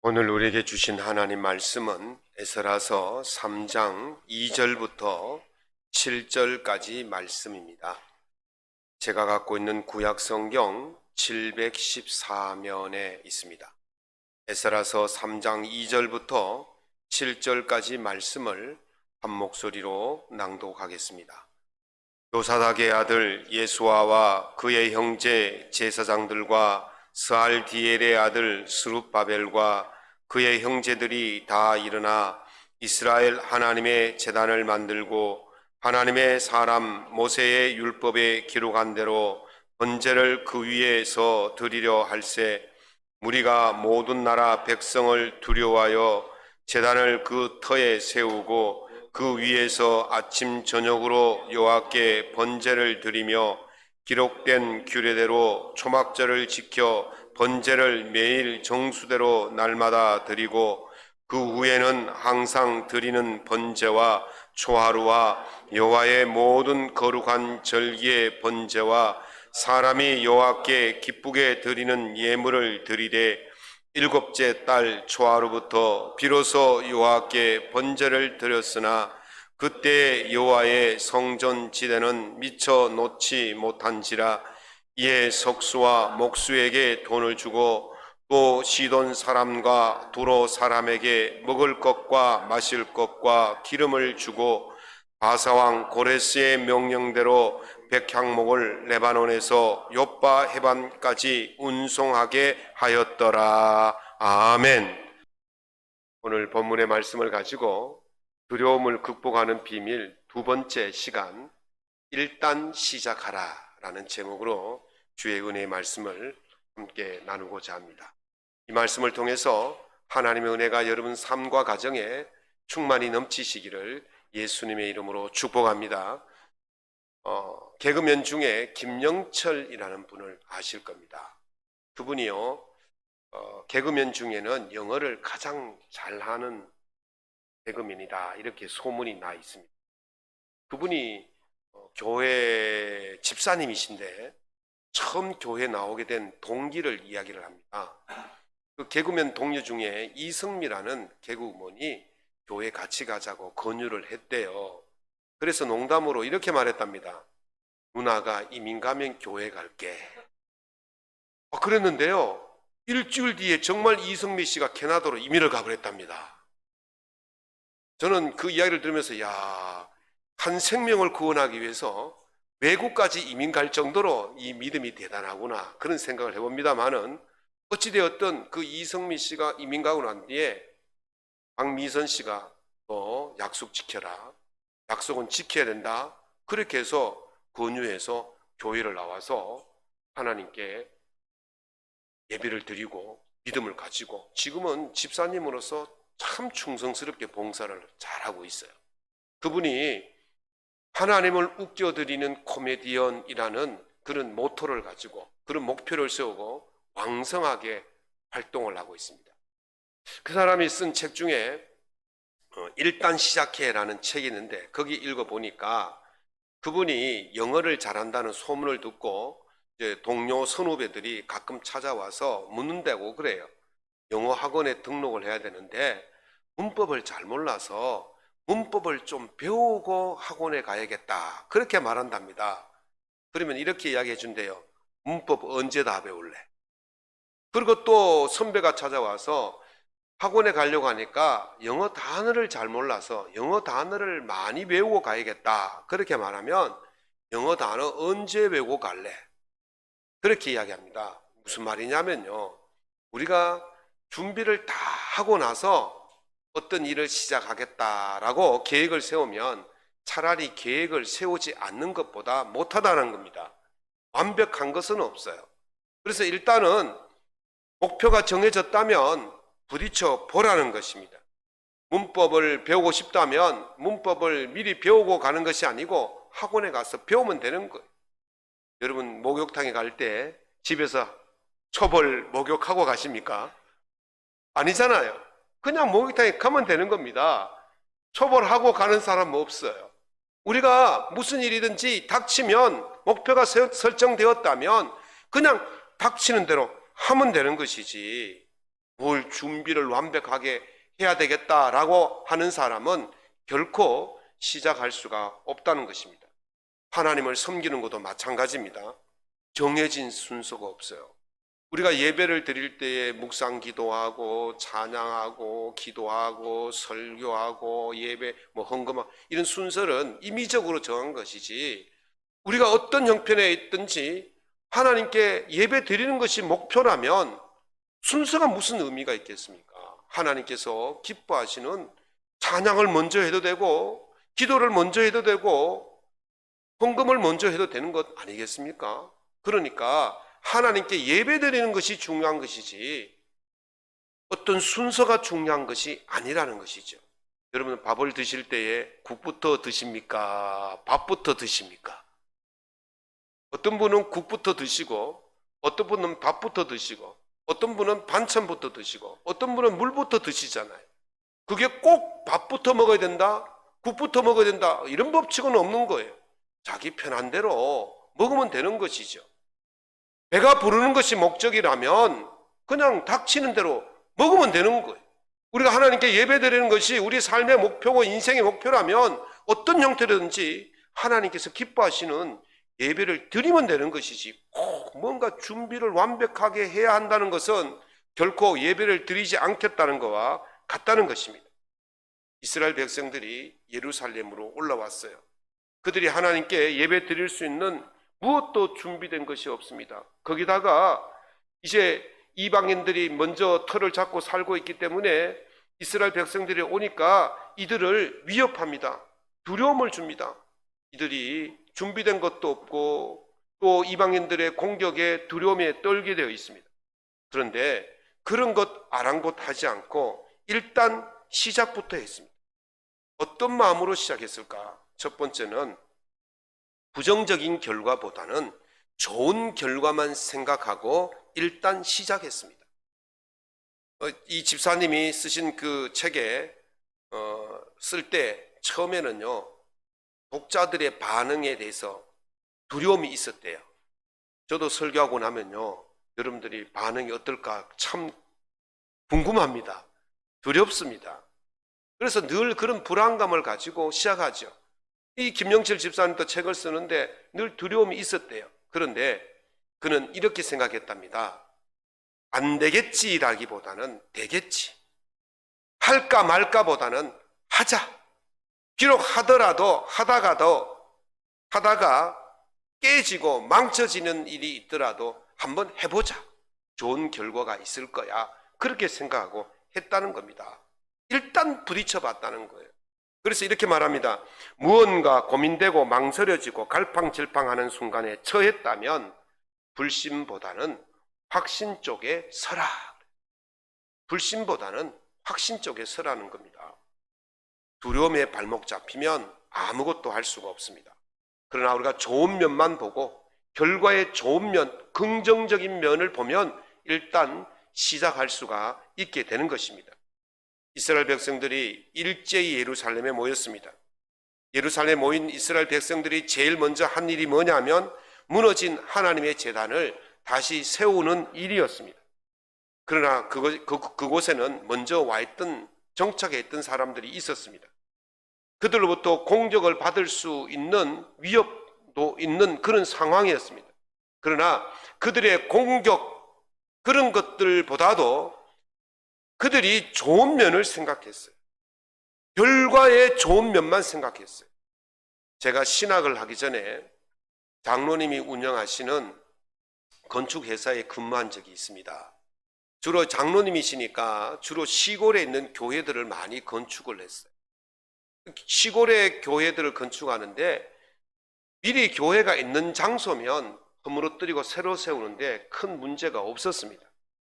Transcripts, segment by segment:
오늘 우리에게 주신 하나님 말씀은 에스라서 3장 2절부터 7절까지 말씀입니다. 제가 갖고 있는 구약 성경 714면에 있습니다. 에스라서 3장 2절부터 7절까지 말씀을 한 목소리로 낭독하겠습니다. 요사닥의 아들 예수아와 그의 형제 제사장들과 스알디엘의 아들 스룹바벨과 그의 형제들이 다 일어나 이스라엘 하나님의 제단을 만들고 하나님의 사람 모세의 율법에 기록한 대로 번제를 그 위에서 드리려 할세 무리가 모든 나라 백성을 두려워하여 제단을 그 터에 세우고 그 위에서 아침 저녁으로 여호와께 번제를 드리며 기록된 규례대로 초막절을 지켜 번제를 매일 정수대로 날마다 드리고 그 후에는 항상 드리는 번제와 초하루와 여호와의 모든 거룩한 절기의 번제와 사람이 여호와께 기쁘게 드리는 예물을 드리되 일곱째 달 초하루부터 비로소 여호와께 번제를 드렸으나 그때 여호와의 성전 지대는 미처 놓지 못한지라 이에 석수와 목수에게 돈을 주고 또 시돈 사람과 두로 사람에게 먹을 것과 마실 것과 기름을 주고 바사왕 고레스의 명령대로 백향목을 레바논에서 욥바 해반까지 운송하게 하였더라. 아멘. 오늘 본문의 말씀을 가지고 두려움을 극복하는 비밀 두 번째 시간 일단 시작하라 라는 제목으로 주의 은혜의 말씀을 함께 나누고자 합니다. 이 말씀을 통해서 하나님의 은혜가 여러분 삶과 가정에 충만히 넘치시기를 예수님의 이름으로 축복합니다. 개그맨 중에 김영철이라는 분을 아실 겁니다. 그분이요, 개그맨 중에는 영어를 가장 잘하는 개그맨이다 이렇게 소문이 나 있습니다. 그분이 교회 집사님이신데 처음 교회 나오게 된 동기를 이야기를 합니다. 그 개그맨 동료 중에 이승미라는 개그우먼이 교회 같이 가자고 권유를 했대요. 그래서 농담으로 이렇게 말했답니다. 누나가 이민 가면 교회 갈게. 그랬는데요, 일주일 뒤에 정말 이승미 씨가 캐나다로 이민을 가버렸답니다. 저는 그 이야기를 들으면서 한 생명을 구원하기 위해서 외국까지 이민 갈 정도로 이 믿음이 대단하구나 그런 생각을 해봅니다만은 어찌되었든 그 이승미 씨가 이민 가고 난 뒤에 박미선 씨가 또 약속 지켜라, 약속은 지켜야 된다 그렇게 해서 권유해서 교회를 나와서 하나님께 예배를 드리고 믿음을 가지고 지금은 집사님으로서 참 충성스럽게 봉사를 잘하고 있어요. 그분이 하나님을 웃겨드리는 코미디언이라는 그런 모토를 가지고 그런 목표를 세우고 왕성하게 활동을 하고 있습니다. 그 사람이 쓴 책 중에 일단 시작해라는 책이 있는데 거기 읽어보니까 그분이 영어를 잘한다는 소문을 듣고 이제 동료 선후배들이 가끔 찾아와서 묻는다고 그래요. 영어 학원에 등록을 해야 되는데 문법을 잘 몰라서 문법을 좀 배우고 학원에 가야겠다 그렇게 말한답니다. 그러면 이렇게 이야기해 준대요. 문법 언제 다 배울래? 그리고 또 선배가 찾아와서 학원에 가려고 하니까 영어 단어를 잘 몰라서 영어 단어를 많이 외우고 가야겠다 그렇게 말하면 영어 단어 언제 외우고 갈래? 그렇게 이야기합니다. 무슨 말이냐면요, 우리가 준비를 다 하고 나서 어떤 일을 시작하겠다라고 계획을 세우면 차라리 계획을 세우지 않는 것보다 못하다는 겁니다. 완벽한 것은 없어요. 그래서 일단은 목표가 정해졌다면 부딪혀 보라는 것입니다. 문법을 배우고 싶다면 문법을 미리 배우고 가는 것이 아니고 학원에 가서 배우면 되는 거예요. 여러분 목욕탕에 갈 때 집에서 초벌 목욕하고 가십니까? 아니잖아요. 그냥 목욕탕에 가면 되는 겁니다. 초벌하고 가는 사람은 없어요. 우리가 무슨 일이든지 닥치면 목표가 설정되었다면 그냥 닥치는 대로 하면 되는 것이지 뭘 준비를 완벽하게 해야 되겠다라고 하는 사람은 결코 시작할 수가 없다는 것입니다. 하나님을 섬기는 것도 마찬가지입니다. 정해진 순서가 없어요. 우리가 예배를 드릴 때에 묵상 기도하고 찬양하고 기도하고 설교하고 예배 헌금하고 이런 순서는 임의적으로 정한 것이지, 우리가 어떤 형편에 있든지 하나님께 예배 드리는 것이 목표라면 순서가 무슨 의미가 있겠습니까? 하나님께서 기뻐하시는 찬양을 먼저 해도 되고 기도를 먼저 해도 되고 헌금을 먼저 해도 되는 것 아니겠습니까? 그러니까 하나님께 예배 드리는 것이 중요한 것이지 어떤 순서가 중요한 것이 아니라는 것이죠. 여러분, 밥을 드실 때에 국부터 드십니까? 밥부터 드십니까? 어떤 분은 국부터 드시고 어떤 분은 밥부터 드시고 어떤 분은 반찬부터 드시고 어떤 분은 물부터 드시잖아요. 그게 꼭 밥부터 먹어야 된다, 국부터 먹어야 된다, 이런 법칙은 없는 거예요. 자기 편한 대로 먹으면 되는 것이죠. 배가 부르는 것이 목적이라면 그냥 닥치는 대로 먹으면 되는 거예요. 우리가 하나님께 예배드리는 것이 우리 삶의 목표고 인생의 목표라면 어떤 형태로든지 하나님께서 기뻐하시는 예배를 드리면 되는 것이지, 꼭 뭔가 준비를 완벽하게 해야 한다는 것은 결코 예배를 드리지 않겠다는 것과 같다는 것입니다. 이스라엘 백성들이 예루살렘으로 올라왔어요. 그들이 하나님께 예배 드릴 수 있는 무엇도 준비된 것이 없습니다. 거기다가 이제 이방인들이 먼저 터를 잡고 살고 있기 때문에 이스라엘 백성들이 오니까 이들을 위협합니다. 두려움을 줍니다. 이들이 준비된 것도 없고 또 이방인들의 공격에 두려움에 떨게 되어 있습니다. 그런데 그런 것 아랑곳하지 않고 일단 시작부터 했습니다. 어떤 마음으로 시작했을까? 첫 번째는 부정적인 결과보다는 좋은 결과만 생각하고 일단 시작했습니다. 이 집사님이 쓰신 그 책에 쓸 때 처음에는요, 독자들의 반응에 대해서 두려움이 있었대요. 저도 설교하고 나면요, 여러분들이 반응이 어떨까 참 궁금합니다. 두렵습니다. 그래서 늘 그런 불안감을 가지고 시작하죠. 이 김영철 집사님도 책을 쓰는데 늘 두려움이 있었대요. 그런데 그는 이렇게 생각했답니다. 안 되겠지라기보다는 되겠지. 할까 말까 보다는 하자. 비록 하더라도 하다가 깨지고 망쳐지는 일이 있더라도 한번 해보자. 좋은 결과가 있을 거야. 그렇게 생각하고 했다는 겁니다. 일단 부딪혀 봤다는 거예요. 그래서 이렇게 말합니다. 무언가 고민되고 망설여지고 갈팡질팡하는 순간에 처했다면 불신보다는 확신 쪽에 서라. 불신보다는 확신 쪽에 서라는 겁니다. 두려움에 발목 잡히면 아무것도 할 수가 없습니다. 그러나 우리가 좋은 면만 보고 결과의 좋은 면, 긍정적인 면을 보면 일단 시작할 수가 있게 되는 것입니다. 이스라엘 백성들이 일제히 예루살렘에 모였습니다. 예루살렘에 모인 이스라엘 백성들이 제일 먼저 한 일이 뭐냐면 무너진 하나님의 제단을 다시 세우는 일이었습니다. 그러나 그곳에는 먼저 와 있던, 정착해 있던 사람들이 있었습니다. 그들로부터 공격을 받을 수 있는 위협도 있는 그런 상황이었습니다. 그러나 그들의 공격, 그런 것들보다도 그들이 좋은 면을 생각했어요. 결과의 좋은 면만 생각했어요. 제가 신학을 하기 전에 장로님이 운영하시는 건축회사에 근무한 적이 있습니다. 주로 장로님이시니까 주로 시골에 있는 교회들을 많이 건축을 했어요. 시골의 교회들을 건축하는데 미리 교회가 있는 장소면 허물어뜨리고 새로 세우는데 큰 문제가 없었습니다.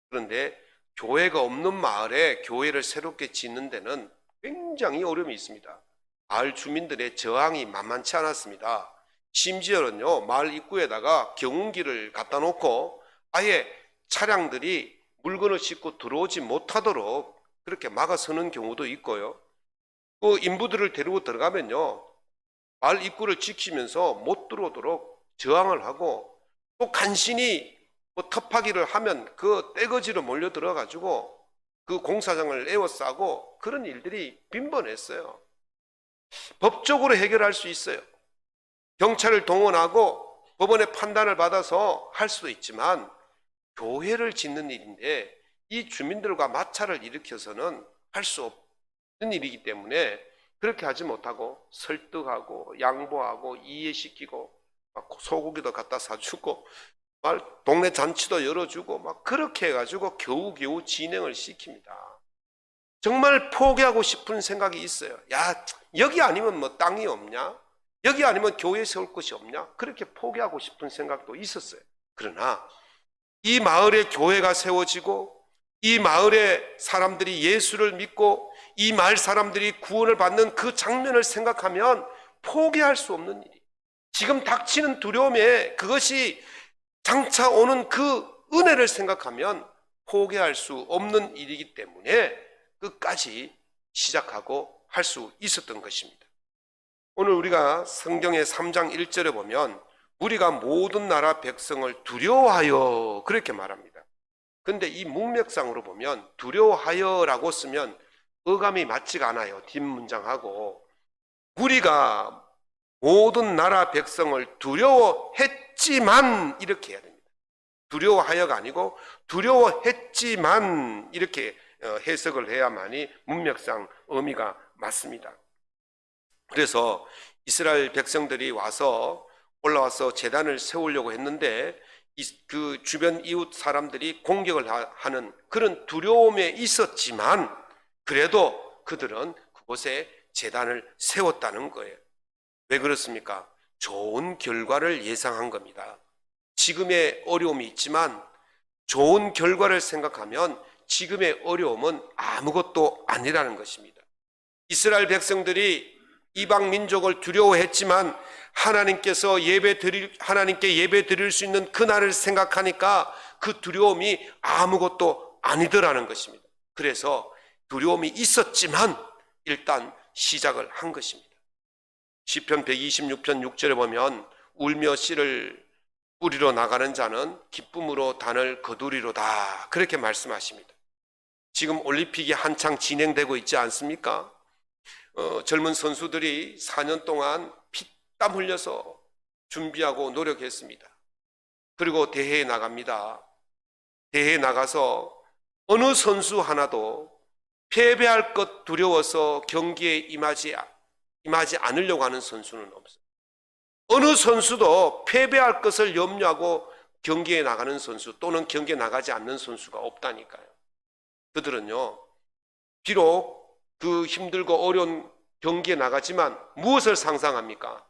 그런데 교회가 없는 마을에 교회를 새롭게 짓는 데는 굉장히 어려움이 있습니다. 마을 주민들의 저항이 만만치 않았습니다. 심지어는요, 마을 입구에다가 경운기를 갖다 놓고 아예 차량들이 물건을 싣고 들어오지 못하도록 그렇게 막아서는 경우도 있고요. 그 인부들을 데리고 들어가면요, 마을 입구를 지키면서 못 들어오도록 저항을 하고 또 간신히 터파기를 하면 그 떼거지로 몰려 들어가지고 그 공사장을 에워싸고 그런 일들이 빈번했어요. 법적으로 해결할 수 있어요. 경찰을 동원하고 법원의 판단을 받아서 할 수도 있지만 교회를 짓는 일인데 이 주민들과 마찰을 일으켜서는 할 수 없는 일이기 때문에 그렇게 하지 못하고 설득하고 양보하고 이해시키고 막 소고기도 갖다 사주고 막 동네 잔치도 열어주고 막 그렇게 해가지고 겨우겨우 진행을 시킵니다. 정말 포기하고 싶은 생각이 있어요. 야, 여기 아니면 뭐 땅이 없냐? 여기 아니면 교회 세울 것이 없냐? 그렇게 포기하고 싶은 생각도 있었어요. 그러나 이 마을에 교회가 세워지고 이 마을의 사람들이 예수를 믿고 이 마을 사람들이 구원을 받는 그 장면을 생각하면 포기할 수 없는 일이, 지금 닥치는 두려움에 그것이 장차 오는 그 은혜를 생각하면 포기할 수 없는 일이기 때문에 끝까지 시작하고 할 수 있었던 것입니다. 오늘 우리가 성경의 3장 1절에 보면 우리가 모든 나라 백성을 두려워하여 그렇게 말합니다. 근데 이 문맥상으로 보면 두려워하여라고 쓰면 어감이 맞지가 않아요. 뒷문장하고 우리가 모든 나라 백성을 두려워했지만 이렇게 해야 됩니다. 두려워하여가 아니고 두려워했지만 이렇게 해석을 해야만이 문맥상 의미가 맞습니다. 그래서 이스라엘 백성들이 올라와서 제단을 세우려고 했는데 그 주변 이웃 사람들이 공격을 하는 그런 두려움에 있었지만 그래도 그들은 그곳에 제단을 세웠다는 거예요. 왜 그렇습니까? 좋은 결과를 예상한 겁니다. 지금의 어려움이 있지만 좋은 결과를 생각하면 지금의 어려움은 아무것도 아니라는 것입니다. 이스라엘 백성들이 이방 민족을 두려워했지만 하나님께 예배 드릴 수 있는 그날을 생각하니까 그 두려움이 아무것도 아니더라는 것입니다. 그래서 두려움이 있었지만 일단 시작을 한 것입니다. 시편 126편 6절에 보면 울며 씨를 뿌리러 나가는 자는 기쁨으로 단을 거두리로다 그렇게 말씀하십니다. 지금 올림픽이 한창 진행되고 있지 않습니까? 젊은 선수들이 4년 동안 피땀 흘려서 준비하고 노력했습니다. 그리고 대회에 나갑니다. 대회에 나가서 어느 선수 하나도 패배할 것 두려워서 경기에 임하지 않으려고 하는 선수는 없어요. 어느 선수도 패배할 것을 염려하고 경기에 나가는 선수 또는 경기에 나가지 않는 선수가 없다니까요. 그들은요, 비록 그 힘들고 어려운 경기에 나가지만 무엇을 상상합니까?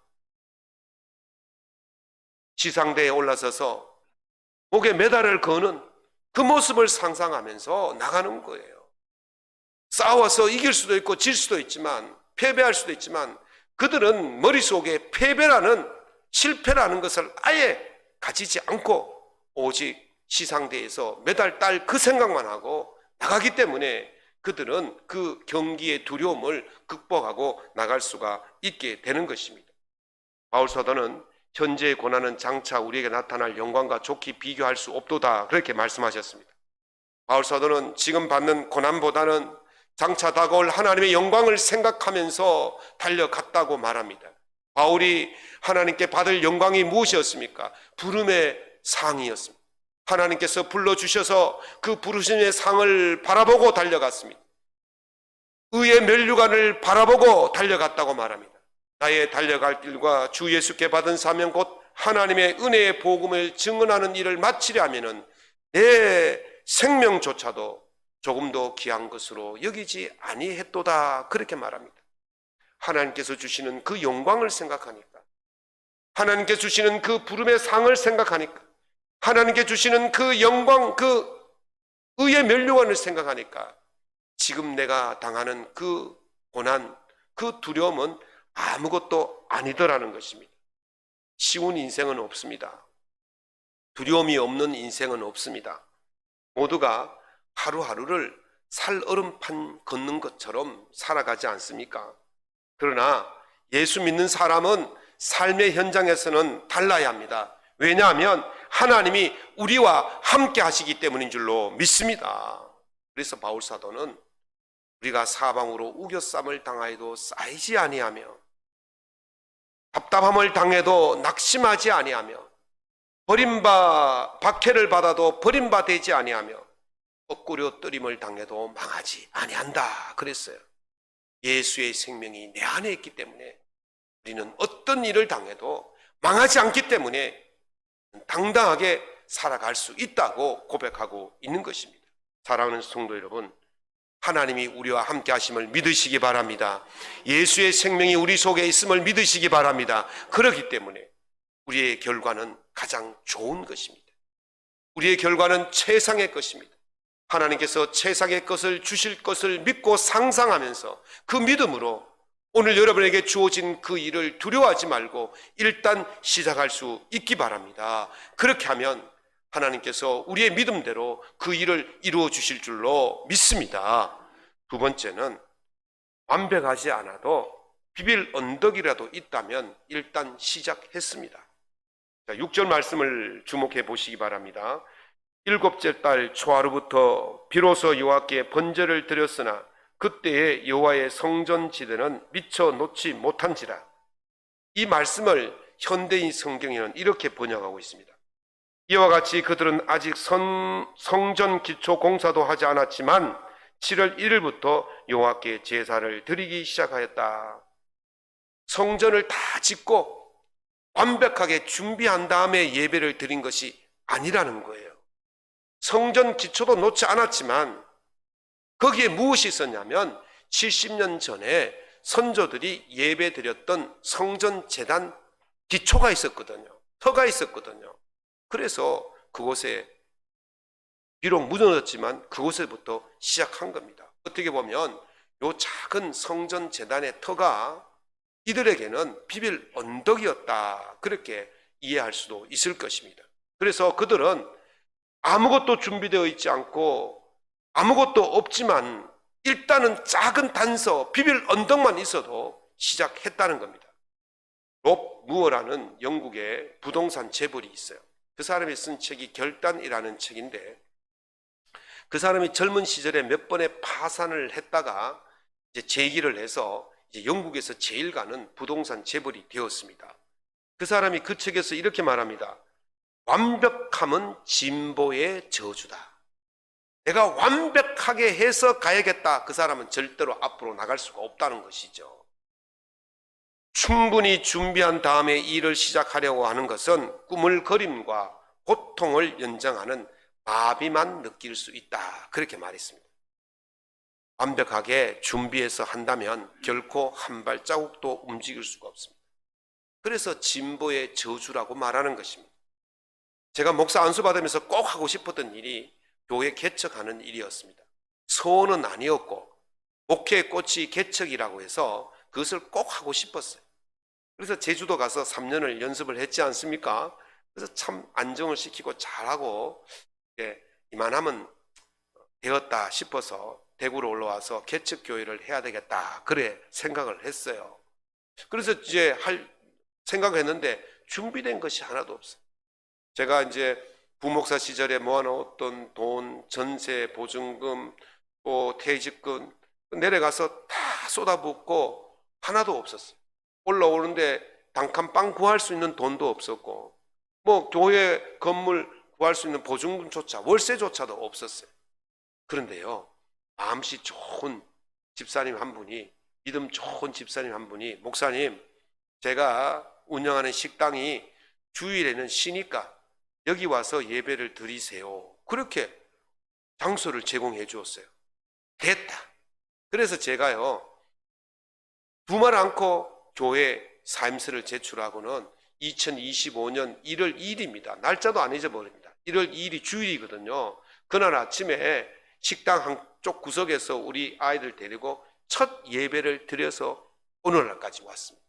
지상대에 올라서서 목에 메달을 거는 그 모습을 상상하면서 나가는 거예요. 싸워서 이길 수도 있고 질 수도 있지만 패배할 수도 있지만 그들은 머릿속에 패배라는 실패라는 것을 아예 가지지 않고 오직 시상대에서 메달 딸 그 생각만 하고 나가기 때문에 그들은 그 경기의 두려움을 극복하고 나갈 수가 있게 되는 것입니다. 바울 사도는 현재의 고난은 장차 우리에게 나타날 영광과 좋게 비교할 수 없도다 그렇게 말씀하셨습니다. 바울 사도는 지금 받는 고난보다는 장차 다가올 하나님의 영광을 생각하면서 달려갔다고 말합니다. 바울이 하나님께 받을 영광이 무엇이었습니까? 부름의 상이었습니다. 하나님께서 불러주셔서 그 부르심의 상을 바라보고 달려갔습니다. 의의 면류관을 바라보고 달려갔다고 말합니다. 나의 달려갈 길과 주 예수께 받은 사명 곧 하나님의 은혜의 복음을 증언하는 일을 마치려면은 내 생명조차도 조금도 귀한 것으로 여기지 아니했도다 그렇게 말합니다. 하나님께서 주시는 그 영광을 생각하니까, 하나님께서 주시는 그 부름의 상을 생각하니까, 하나님께 주시는 그 영광, 그 의의 면류관을 생각하니까 지금 내가 당하는 그 고난, 그 두려움은 아무것도 아니더라는 것입니다. 쉬운 인생은 없습니다. 두려움이 없는 인생은 없습니다. 모두가 하루하루를 살얼음판 걷는 것처럼 살아가지 않습니까? 그러나 예수 믿는 사람은 삶의 현장에서는 달라야 합니다. 왜냐하면 하나님이 우리와 함께 하시기 때문인 줄로 믿습니다. 그래서 바울 사도는 우리가 사방으로 우겨쌈을 당하여도 쌓이지 아니하며 답답함을 당해도 낙심하지 아니하며 박해를 받아도 버림받지 아니하며 거꾸로 뜨림을 당해도 망하지 아니한다 그랬어요. 예수의 생명이 내 안에 있기 때문에 우리는 어떤 일을 당해도 망하지 않기 때문에 당당하게 살아갈 수 있다고 고백하고 있는 것입니다. 사랑하는 성도 여러분, 하나님이 우리와 함께 하심을 믿으시기 바랍니다. 예수의 생명이 우리 속에 있음을 믿으시기 바랍니다. 그렇기 때문에 우리의 결과는 가장 좋은 것입니다. 우리의 결과는 최상의 것입니다. 하나님께서 최상의 것을 주실 것을 믿고 상상하면서 그 믿음으로 오늘 여러분에게 주어진 그 일을 두려워하지 말고 일단 시작할 수 있기 바랍니다. 그렇게 하면 하나님께서 우리의 믿음대로 그 일을 이루어 주실 줄로 믿습니다. 두 번째는 완벽하지 않아도 비빌 언덕이라도 있다면 일단 시작했습니다. 자, 6절 말씀을 주목해 보시기 바랍니다. 일곱째 달 초하루부터 비로소 여호와께 번제를 드렸으나 그때의 여호와의 성전 지대는 미처 놓지 못한지라. 이 말씀을 현대인 성경에는 이렇게 번역하고 있습니다. 이와 같이 그들은 아직 성전 기초 공사도 하지 않았지만 7월 1일부터 여호와께 제사를 드리기 시작하였다. 성전을 다 짓고 완벽하게 준비한 다음에 예배를 드린 것이 아니라는 거예요. 성전 기초도 놓지 않았지만 거기에 무엇이 있었냐면 70년 전에 선조들이 예배 드렸던 성전 제단 기초가 있었거든요. 터가 있었거든요. 그래서 그곳에 비록 무너졌지만 그곳에부터 시작한 겁니다. 어떻게 보면 요 작은 성전 제단의 터가 이들에게는 비빌 언덕이었다, 그렇게 이해할 수도 있을 것입니다. 그래서 그들은 아무것도 준비되어 있지 않고 아무것도 없지만 일단은 작은 단서, 비빌 언덕만 있어도 시작했다는 겁니다. 롭 무어라는 영국의 부동산 재벌이 있어요. 그 사람이 쓴 책이 결단이라는 책인데, 그 사람이 젊은 시절에 몇 번의 파산을 했다가 이제 재기를 해서 이제 영국에서 제일 가는 부동산 재벌이 되었습니다. 그 사람이 그 책에서 이렇게 말합니다. 완벽함은 진보의 저주다. 내가 완벽하게 해서 가야겠다. 그 사람은 절대로 앞으로 나갈 수가 없다는 것이죠. 충분히 준비한 다음에 일을 시작하려고 하는 것은 꾸물거림과 고통을 연장하는 마비만 느낄 수 있다, 그렇게 말했습니다. 완벽하게 준비해서 한다면 결코 한 발자국도 움직일 수가 없습니다. 그래서 진보의 저주라고 말하는 것입니다. 제가 목사 안수 받으면서 꼭 하고 싶었던 일이 교회 개척하는 일이었습니다. 소원은 아니었고 목회의 꽃이 개척이라고 해서 그것을 꼭 하고 싶었어요. 그래서 제주도 가서 3년을 연습을 했지 않습니까? 그래서 참 안정을 시키고 잘하고 이만하면 되었다 싶어서 대구로 올라와서 개척교회를 해야 되겠다, 그래 생각을 했어요. 그래서 이제 할 생각을 했는데 준비된 것이 하나도 없어요. 제가 이제 부목사 시절에 모아놓았던 돈, 전세, 보증금, 또 퇴직금 내려가서 다 쏟아붓고 하나도 없었어요. 올라오는데 단칸방 구할 수 있는 돈도 없었고, 뭐 교회 건물 구할 수 있는 보증금조차, 월세조차도 없었어요. 그런데요, 마음씨 좋은 집사님 한 분이, 믿음 좋은 집사님 한 분이, 목사님, 제가 운영하는 식당이 주일에는 쉬니까 여기 와서 예배를 드리세요, 그렇게 장소를 제공해 주었어요. 됐다. 그래서 제가요, 두말 않고 교회 사임서를 제출하고는 2025년 1월 2일입니다. 날짜도 안 잊어버립니다. 1월 2일이 주일이거든요. 그날 아침에 식당 한쪽 구석에서 우리 아이들 데리고 첫 예배를 드려서 오늘날까지 왔습니다.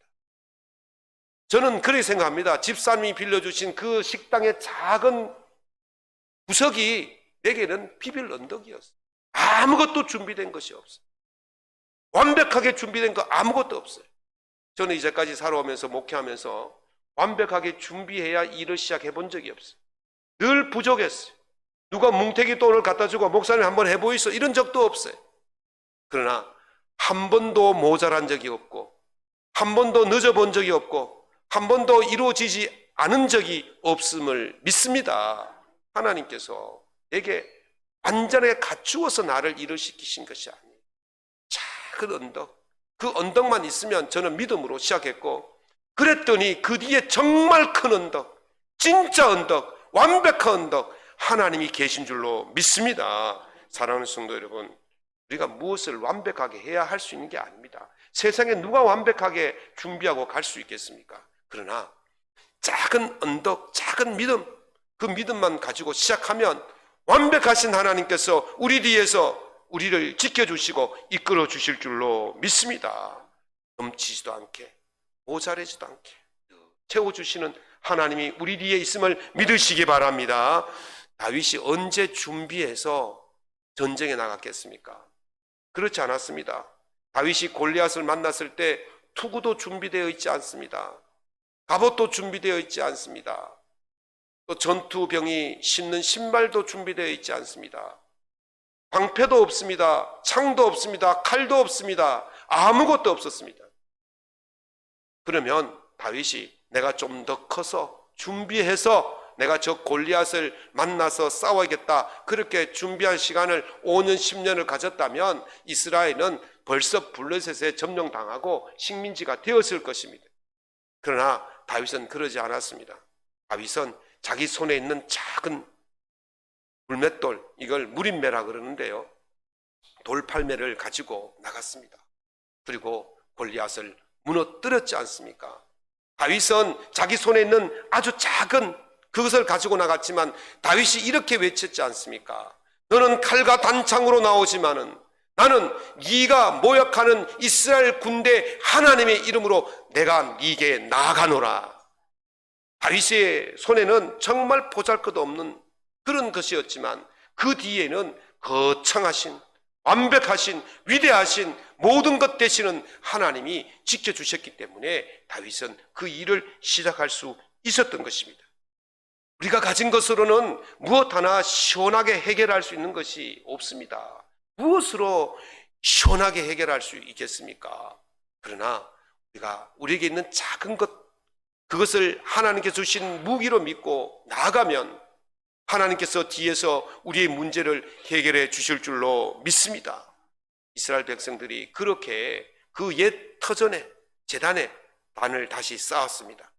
저는 그렇게 생각합니다. 집사님이 빌려주신 그 식당의 작은 구석이 내게는 비빌 언덕이었어요. 아무것도 준비된 것이 없어요. 완벽하게 준비된 거 아무것도 없어요. 저는 이제까지 살아오면서 목회하면서 완벽하게 준비해야 일을 시작해 본 적이 없어요. 늘 부족했어요. 누가 뭉태기 돈을 갖다 주고 목사님 한번 해보이소 이런 적도 없어요. 그러나 한 번도 모자란 적이 없고 한 번도 늦어본 적이 없고 한 번도 이루어지지 않은 적이 없음을 믿습니다. 하나님께서 내게 완전하게 갖추어서 나를 일으키신 것이 아니에요. 작은 언덕, 그 언덕만 있으면 저는 믿음으로 시작했고, 그랬더니 그 뒤에 정말 큰 언덕, 진짜 언덕, 완벽한 언덕, 하나님이 계신 줄로 믿습니다. 사랑하는 성도 여러분, 우리가 무엇을 완벽하게 해야 할 수 있는 게 아닙니다. 세상에 누가 완벽하게 준비하고 갈 수 있겠습니까? 그러나 작은 언덕, 작은 믿음, 그 믿음만 가지고 시작하면 완벽하신 하나님께서 우리 뒤에서 우리를 지켜주시고 이끌어 주실 줄로 믿습니다. 넘치지도 않게, 모자라지도 않게 채워주시는 하나님이 우리 뒤에 있음을 믿으시기 바랍니다. 다윗이 언제 준비해서 전쟁에 나갔겠습니까? 그렇지 않았습니다. 다윗이 골리앗을 만났을 때 투구도 준비되어 있지 않습니다. 갑옷도 준비되어 있지 않습니다. 또 전투병이 신는 신발도 준비되어 있지 않습니다. 방패도 없습니다. 창도 없습니다. 칼도 없습니다. 아무것도 없었습니다. 그러면 다윗이 내가 좀 더 커서 준비해서 내가 저 골리앗을 만나서 싸워야겠다, 그렇게 준비한 시간을 5년 10년을 가졌다면 이스라엘은 벌써 블레셋에 점령당하고 식민지가 되었을 것입니다. 그러나 다윗은 그러지 않았습니다. 다윗은 자기 손에 있는 작은 물맷돌, 이걸 무림매라 그러는데요, 돌팔매를 가지고 나갔습니다. 그리고 골리앗을 무너뜨렸지 않습니까? 다윗은 자기 손에 있는 아주 작은 그것을 가지고 나갔지만 다윗이 이렇게 외쳤지 않습니까? 너는 칼과 단창으로 나오지만은 나는 네가 모욕하는 이스라엘 군대 하나님의 이름으로 내가 네게 나아가노라. 다윗의 손에는 정말 보잘것없는 그런 것이었지만 그 뒤에는 거창하신, 완벽하신, 위대하신 모든 것 되시는 하나님이 지켜주셨기 때문에 다윗은 그 일을 시작할 수 있었던 것입니다. 우리가 가진 것으로는 무엇 하나 시원하게 해결할 수 있는 것이 없습니다. 무엇으로 시원하게 해결할 수 있겠습니까? 그러나 우리에게 있는 작은 것, 그것을 하나님께서 주신 무기로 믿고 나아가면 하나님께서 뒤에서 우리의 문제를 해결해 주실 줄로 믿습니다. 이스라엘 백성들이 그렇게 그 옛 터전에, 제단에 단을 다시 쌓았습니다.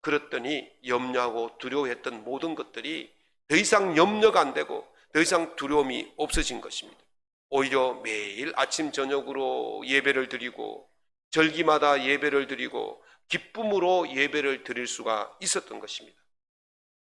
그랬더니 염려하고 두려워했던 모든 것들이 더 이상 염려가 안 되고 더 이상 두려움이 없어진 것입니다. 오히려 매일 아침 저녁으로 예배를 드리고 절기마다 예배를 드리고 기쁨으로 예배를 드릴 수가 있었던 것입니다.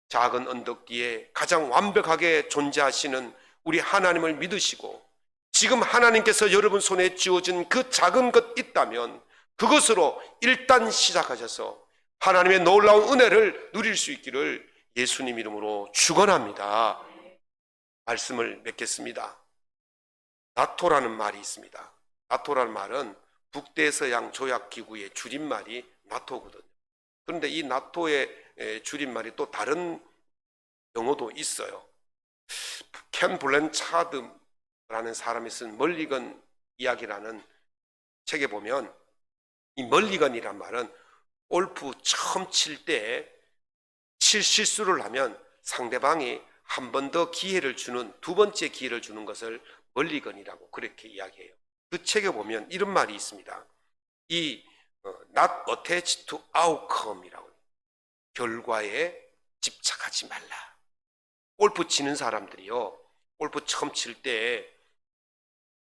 작은 언덕 뒤에 가장 완벽하게 존재하시는 우리 하나님을 믿으시고 지금 하나님께서 여러분 손에 쥐어진 그 작은 것 있다면 그것으로 일단 시작하셔서 하나님의 놀라운 은혜를 누릴 수 있기를 예수님 이름으로 축원합니다. 말씀을 맺겠습니다. 나토라는 말이 있습니다. 나토라는 말은 북대서양 조약기구의 줄임말이 나토거든요. 그런데 이 나토의 줄임말이 또 다른 용어도 있어요. 켄 블랜차드라는 사람이 쓴 멀리건 이야기라는 책에 보면 이 멀리건이란 말은 골프 처음 칠 때 실수를 하면 상대방이 한 번 더 기회를 주는, 두 번째 기회를 주는 것을 멀리건이라고 그렇게 이야기해요. 그 책에 보면 이런 말이 있습니다. 이 not attached to outcome이라고, 결과에 집착하지 말라. 골프 치는 사람들이요, 골프 처음 칠 때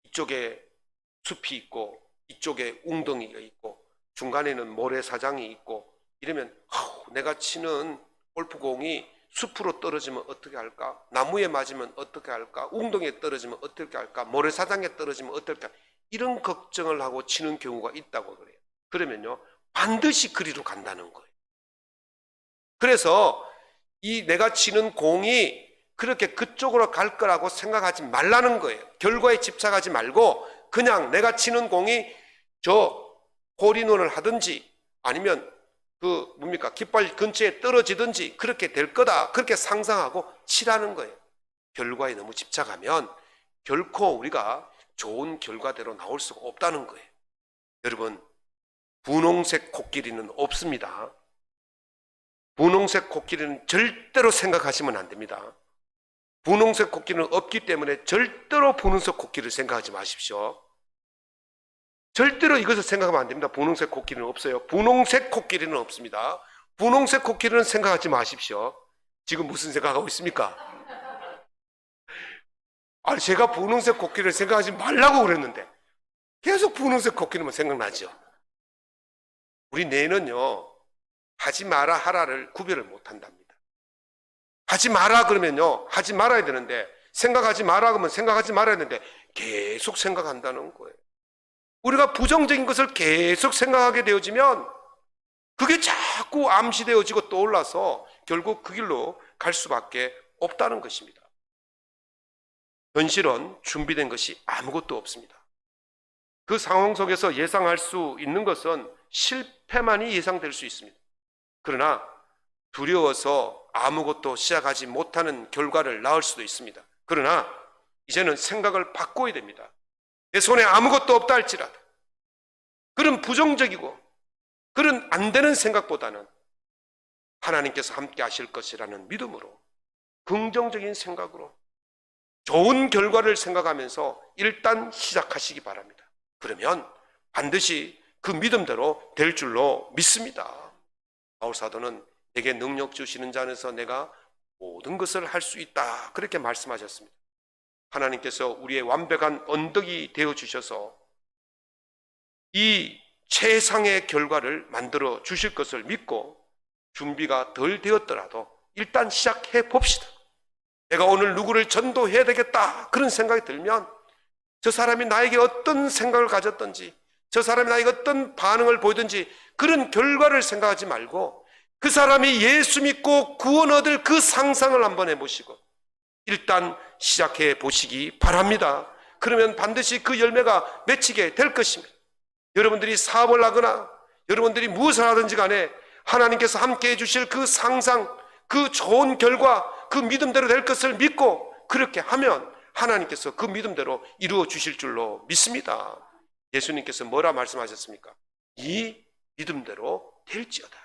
이쪽에 숲이 있고 이쪽에 웅덩이가 있고 중간에는 모래사장이 있고 이러면 내가 치는 골프공이 숲으로 떨어지면 어떻게 할까? 나무에 맞으면 어떻게 할까? 웅덩이에 떨어지면 어떻게 할까? 모래사장에 떨어지면 어떻게 할까? 이런 걱정을 하고 치는 경우가 있다고 그래요. 그러면요, 반드시 그리로 간다는 거예요. 그래서 이 내가 치는 공이 그렇게 그쪽으로 갈 거라고 생각하지 말라는 거예요. 결과에 집착하지 말고 그냥 내가 치는 공이 저 홀인원을 하든지 아니면 깃발 근처에 떨어지든지 그렇게 될 거다, 그렇게 상상하고 치라는 거예요. 결과에 너무 집착하면 결코 우리가 좋은 결과대로 나올 수가 없다는 거예요. 여러분, 분홍색 코끼리는 없습니다. 분홍색 코끼리는 절대로 생각하시면 안 됩니다. 분홍색 코끼리는 없기 때문에 절대로 분홍색 코끼리를 생각하지 마십시오. 절대로 이것을 생각하면 안 됩니다. 분홍색 코끼리는 없어요. 분홍색 코끼리는 없습니다. 분홍색 코끼리는 생각하지 마십시오. 지금 무슨 생각하고 있습니까? 아니, 제가 분홍색 코끼리를 생각하지 말라고 그랬는데 계속 분홍색 코끼리만 생각나죠. 우리 뇌는요, 하지 마라 하라를 구별을 못한답니다. 하지 마라 그러면요, 하지 말아야 되는데, 생각하지 마라 그러면 생각하지 말아야 되는데 계속 생각한다는 거예요. 우리가 부정적인 것을 계속 생각하게 되어지면 그게 자꾸 암시되어지고 떠올라서 결국 그 길로 갈 수밖에 없다는 것입니다. 현실은 준비된 것이 아무것도 없습니다. 그 상황 속에서 예상할 수 있는 것은 실패만이 예상될 수 있습니다. 그러나 두려워서 아무것도 시작하지 못하는 결과를 낳을 수도 있습니다. 그러나 이제는 생각을 바꿔야 됩니다. 내 손에 아무것도 없다 할지라도 그런 부정적이고 그런 안 되는 생각보다는 하나님께서 함께 하실 것이라는 믿음으로, 긍정적인 생각으로 좋은 결과를 생각하면서 일단 시작하시기 바랍니다. 그러면 반드시 그 믿음대로 될 줄로 믿습니다. 바울 사도는 내게 능력 주시는 자 안에서 내가 모든 것을 할 수 있다, 그렇게 말씀하셨습니다. 하나님께서 우리의 완벽한 언덕이 되어 주셔서 이 최상의 결과를 만들어 주실 것을 믿고 준비가 덜 되었더라도 일단 시작해 봅시다. 내가 오늘 누구를 전도해야 되겠다, 그런 생각이 들면 저 사람이 나에게 어떤 생각을 가졌던지, 저 사람이 나에게 어떤 반응을 보이든지 그런 결과를 생각하지 말고 그 사람이 예수 믿고 구원 얻을 그 상상을 한번 해보시고 일단 시작해 보시기 바랍니다. 그러면 반드시 그 열매가 맺히게 될 것입니다. 여러분들이 사업을 하거나 여러분들이 무엇을 하든지 간에 하나님께서 함께 해주실 그 상상, 그 좋은 결과, 그 믿음대로 될 것을 믿고 그렇게 하면 하나님께서 그 믿음대로 이루어 주실 줄로 믿습니다. 예수님께서 뭐라 말씀하셨습니까? 이 믿음대로 될지어다.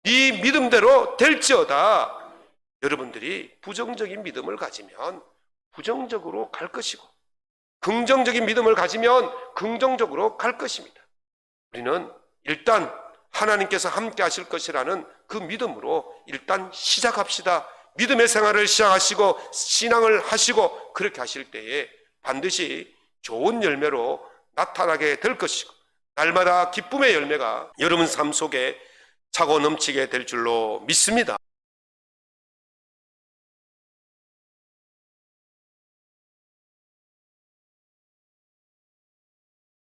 이 믿음대로 될지어다. 여러분들이 부정적인 믿음을 가지면 부정적으로 갈 것이고 긍정적인 믿음을 가지면 긍정적으로 갈 것입니다. 우리는 일단 하나님께서 함께 하실 것이라는 그 믿음으로 일단 시작합시다. 믿음의 생활을 시작하시고 신앙을 하시고 그렇게 하실 때에 반드시 좋은 열매로 나타나게 될 것이고 날마다 기쁨의 열매가 여러분 삶 속에 차고 넘치게 될 줄로 믿습니다.